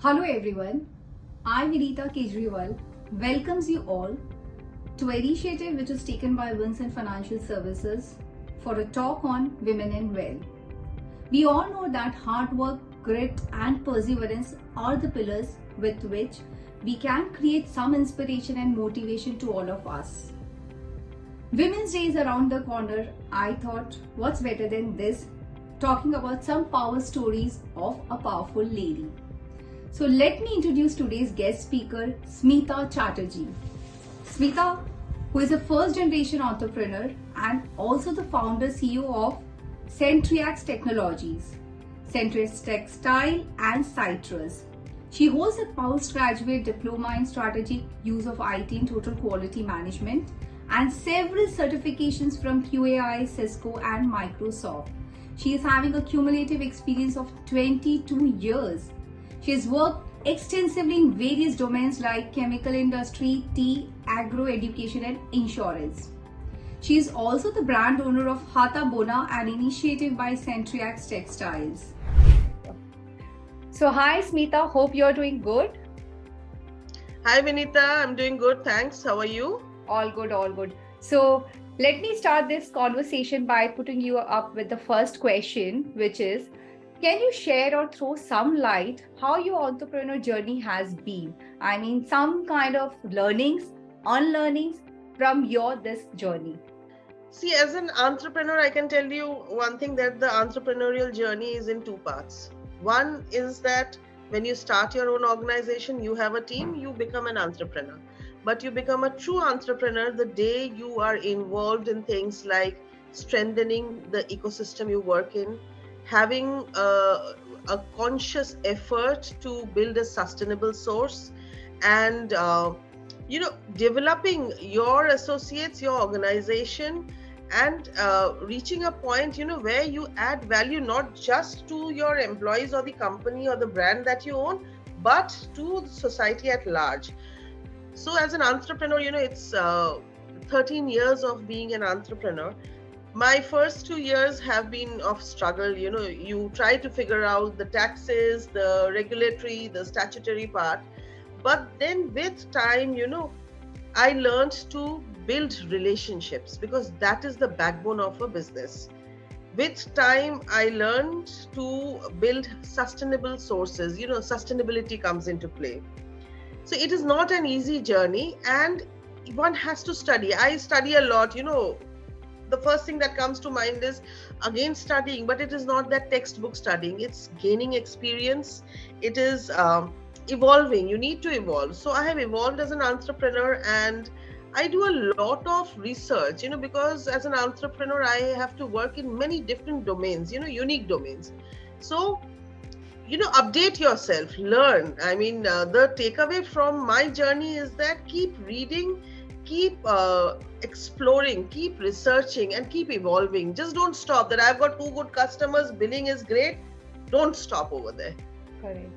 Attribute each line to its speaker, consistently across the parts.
Speaker 1: Hello everyone, I Vinita Kejriwal welcomes you all to an initiative which is taken by Vincent Financial Services for a talk on women in wealth. We all know that hard work, grit and perseverance are the pillars with which we can create some inspiration and motivation to all of us. Women's Day is around the corner. I thought, what's better than this? Talking about some power stories of a powerful lady. So let me introduce today's guest speaker, Smita Chatterjee. Smita, who is a first generation entrepreneur and also the founder CEO of Centreax Technologies, Centreax Textiles and Citrus. She holds a postgraduate diploma in strategic use of IT and total quality management and several certifications from QAI, Cisco and Microsoft. She is having a cumulative experience of 22 years. She has worked extensively in various domains like chemical industry, tea, agro education and insurance. She is also the brand owner of Haathe Bona, an initiative by Centreax Textiles. So hi Smita, hope you're doing good.
Speaker 2: Hi Vinita, I'm doing good, thanks. How are you?
Speaker 1: All good, all good. So let me start this conversation by putting you up with the first question, which is, can you share or throw some light how your entrepreneur journey has been? I mean, some kind of learnings, unlearnings from this journey.
Speaker 2: See, as an entrepreneur, I can tell you one thing, that the entrepreneurial journey is in two parts. One is that when you start your own organization, you have a team, you become an entrepreneur. But you become a true entrepreneur the day you are involved in things like strengthening the ecosystem you work in, having a conscious effort to build a sustainable source, and developing your associates, your organization, and reaching a point where you add value not just to your employees or the company or the brand that you own, but to society at large. So as an entrepreneur, it's 13 years of being an entrepreneur. My first 2 years have been of struggle. You try to figure out the taxes, the regulatory, the statutory part. But then with time, I learned to build relationships, because that is the backbone of a business. With time, I learned to build sustainable sources. Sustainability comes into play. So it is not an easy journey, and one has to study. I study a lot. The first thing that comes to mind is again studying, but it is not that textbook studying. It's gaining experience. It is evolving. You need to evolve. So I have evolved as an entrepreneur, and I do a lot of research, because as an entrepreneur, I have to work in many different domains, unique domains. So update yourself, learn. I mean, the takeaway from my journey is that keep reading, keep exploring, keep researching, and keep evolving. Just don't stop that I've got 2 good customers, billing is great. Don't stop over there.
Speaker 1: Correct.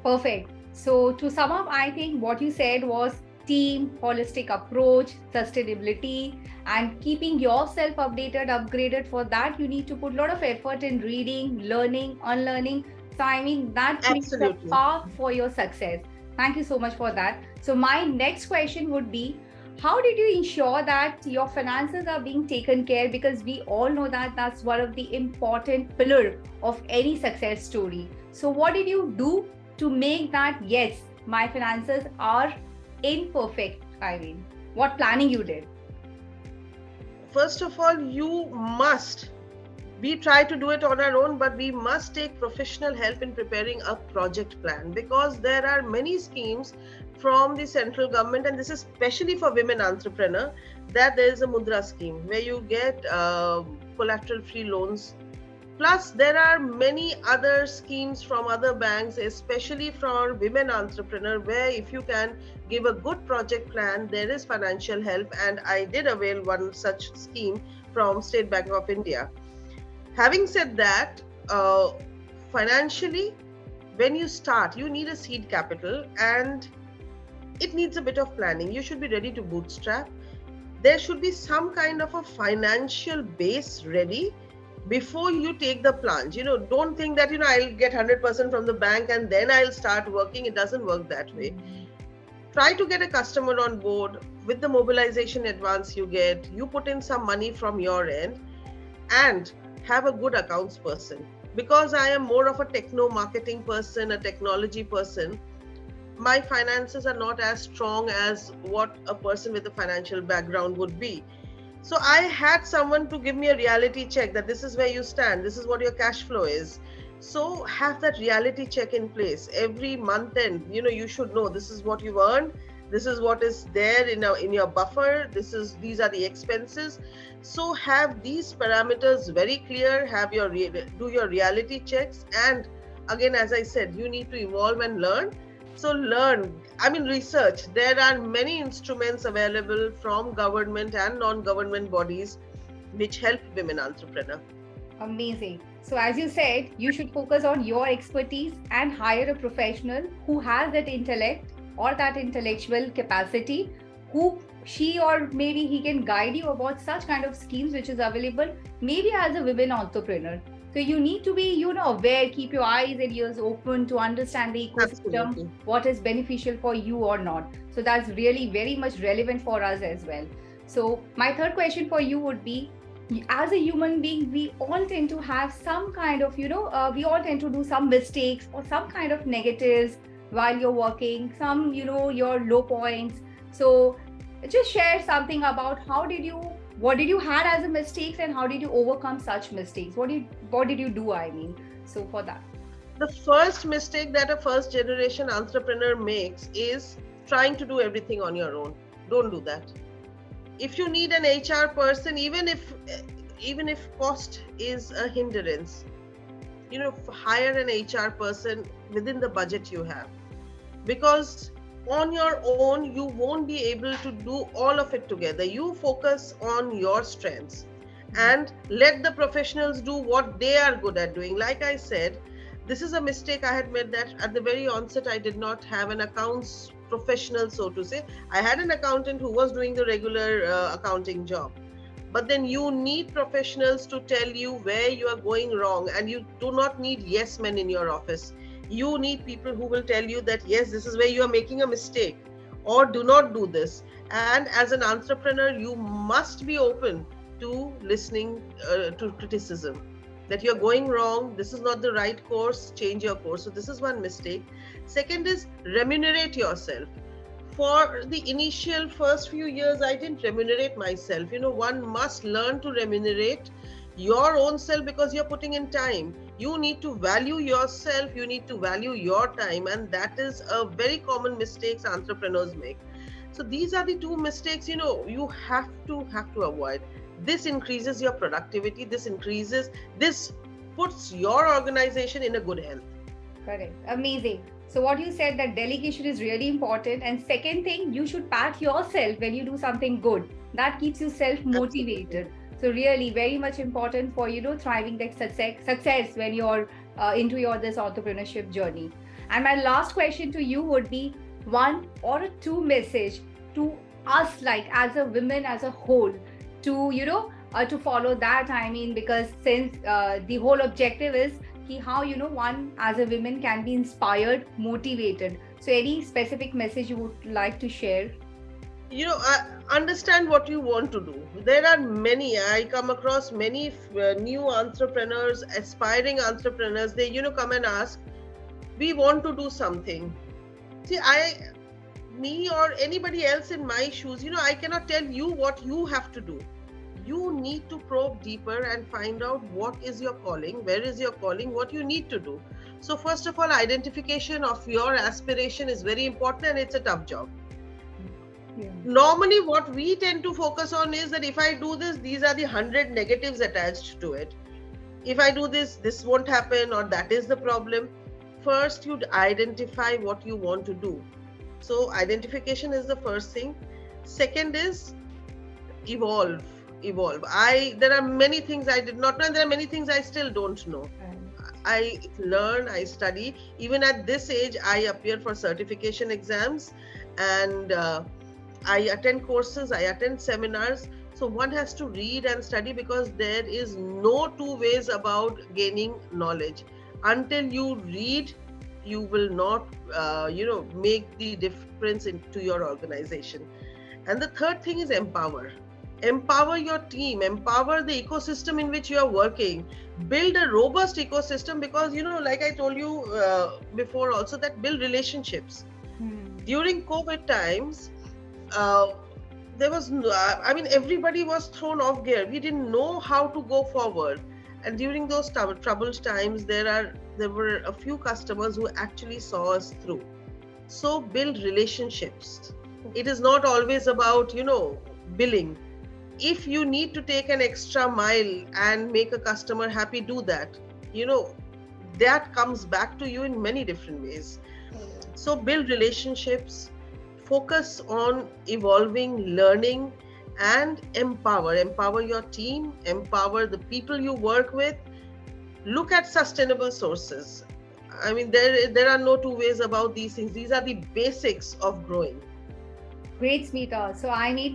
Speaker 1: Perfect. So to sum up, I think what you said was team, holistic approach, sustainability, and keeping yourself updated, upgraded. For that, you need to put a lot of effort in reading, learning, unlearning. So I mean, that makes the path for your success. Thank you so much for that. So my next question would be, how did you ensure that your finances are being taken care? Because we all know that that's one of the important pillars of any success story. So what did you do to make that, yes, my finances are in perfect? I mean, what planning you did?
Speaker 2: First of all, we try to do it on our own, but we must take professional help in preparing a project plan, because there are many schemes from the central government, and this is especially for women entrepreneurs, that there is a Mudra scheme where you get collateral free loans. Plus, there are many other schemes from other banks, especially for women entrepreneurs, where if you can give a good project plan, there is financial help. And I did avail one such scheme from State Bank of India. Having said that, financially, when you start, you need a seed capital, and it needs a bit of planning. You should be ready to bootstrap. There should be some kind of a financial base ready before you take the plunge. Don't think that I'll get 100% from the bank and then I'll start working. It doesn't work that way. Try to get a customer on board. With the mobilization advance you get, you put in some money from your end, and have a good accounts person. Because I am more of a techno marketing person, a technology person, my finances are not as strong as what a person with a financial background would be. So I had someone to give me a reality check that this is where you stand, this is what your cash flow is. So have that reality check in place every month end. You should know this is what you've earned, this is what is there in your buffer, these are the expenses. So have these parameters very clear, do your reality checks, and again, as I said, you need to evolve and learn. So research. There are many instruments available from government and non-government bodies which help women entrepreneur.
Speaker 1: Amazing. So as you said, you should focus on your expertise and hire a professional who has that intellect or that intellectual capacity, who she or maybe he can guide you about such kind of schemes which is available maybe as a women entrepreneur. So you need to be, aware, keep your eyes and ears open to understand the ecosystem,
Speaker 2: Absolutely.
Speaker 1: what is beneficial for you or not. So that's really very much relevant for us as well. So my third question for you would be, as a human being, we all tend to have some kind of, we all tend to do some mistakes or some kind of negatives while you're working, some, your low points. So just share something about what did you had as a mistakes and how did you overcome such mistakes? What did you do, I mean? So for that.
Speaker 2: The first mistake that a first generation entrepreneur makes is trying to do everything on your own. Don't do that. If you need an HR person, even if cost is a hindrance, hire an HR person within the budget you have. Because on your own, you won't be able to do all of it together. You focus on your strengths and let the professionals do what they are good at doing. Like I said, this is a mistake I had made, that at the very onset, I did not have an accounts professional, so to say. I had an accountant who was doing the regular accounting job. But then you need professionals to tell you where you are going wrong, and you do not need yes men in your office. You need people who will tell you that, yes, this is where you are making a mistake, or do not do this. And as an entrepreneur, you must be open to listening to criticism, that you're going wrong, this is not the right course, change your course. So this is one mistake. Second is remunerate yourself. For the initial first few years, I didn't remunerate myself. One must learn to remunerate your own self, because you're putting in time. You need to value yourself, you need to value your time, and that is a very common mistake entrepreneurs make. So these are the two mistakes you have to avoid. This increases your productivity, this puts your organization in a good health.
Speaker 1: Correct. Amazing. So what you said, that delegation is really important. And second thing, you should pat yourself when you do something good. That keeps you self-motivated. So really very much important for, thriving that success when you're into this entrepreneurship journey. And my last question to you would be one or two message to us, like as a women as a whole, to, to follow that. I mean, because since the whole objective is how, one as a woman can be inspired, motivated. So any specific message you would like to share?
Speaker 2: Understand what you want to do. There are I come across many new entrepreneurs, aspiring entrepreneurs. They, come and ask, we want to do something. See, me or anybody else in my shoes, I cannot tell you what you have to do. You need to probe deeper and find out what is your calling, where is your calling, what you need to do. So first of all, identification of your aspiration is very important, and it's a tough job. Yeah. Normally, what we tend to focus on is that if I do this, these are the 100 negatives attached to it. If I do this, this won't happen, or that is the problem. First, you'd identify what you want to do. So identification is the first thing. Second is evolve. There are many things I did not know, and there are many things I still don't know. I learn, I study. Even at this age, I appear for certification exams, and I attend courses, I attend seminars. So one has to read and study, because there is no two ways about gaining knowledge. Until you read, you will not, make the difference into your organization. And the third thing is empower. Empower your team, empower the ecosystem in which you are working. Build a robust ecosystem, because, like I told you before also, that build relationships. During COVID times, uh, there was everybody was thrown off gear. We didn't know how to go forward. And during those troubled times, there were a few customers who actually saw us through. So build relationships. It is not always about billing. If you need to take an extra mile and make a customer happy, do that. That comes back to you in many different ways. So build relationships, focus on evolving, learning, and empower your team, empower the people you work with. Look at sustainable sources. There are no two ways about these things. These are the basics of growing.
Speaker 1: Great, Smita. So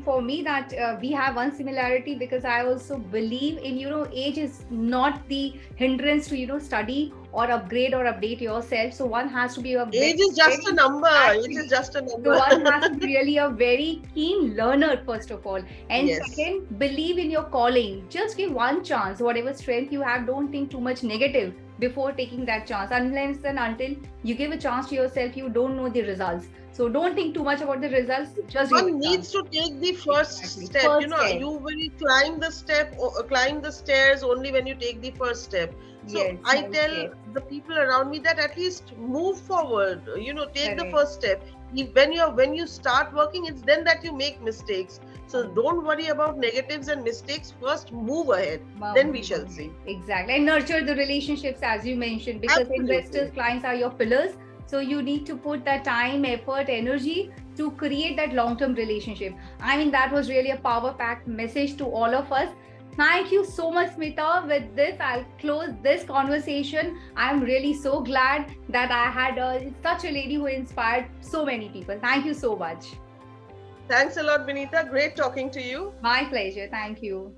Speaker 1: for me that we have one similarity, because I also believe in, age is not the hindrance to, study or upgrade or update yourself. So one has to be
Speaker 2: age is just a number. Age is just a number.
Speaker 1: So one has to be really a very keen learner, first of all. And
Speaker 2: Yes.
Speaker 1: Second, believe in your calling. Just give one chance. Whatever strength you have, don't think too much negative before taking that chance. Unless and until you give a chance to yourself, you don't know the results. So don't think too much about the results. Just
Speaker 2: one needs to take the first step.
Speaker 1: First step.
Speaker 2: You will climb the stairs only when you take the first step. So
Speaker 1: Yes,
Speaker 2: I tell the people around me that at least move forward. Take the first step. When you start working, it's then that you make mistakes. So don't worry about negatives and mistakes. First, move ahead. Then we shall see.
Speaker 1: Exactly. And nurture the relationships, as you mentioned, because
Speaker 2: Absolutely.
Speaker 1: Investors, clients are your pillars. So you need to put that time, effort, energy to create that long-term relationship. That was really a power-packed message to all of us. Thank you so much, Smita. With this, I'll close this conversation. I'm really so glad that I had such a lady who inspired so many people. Thank you so much.
Speaker 2: Thanks a lot, Vinita. Great talking to you.
Speaker 1: My pleasure. Thank you.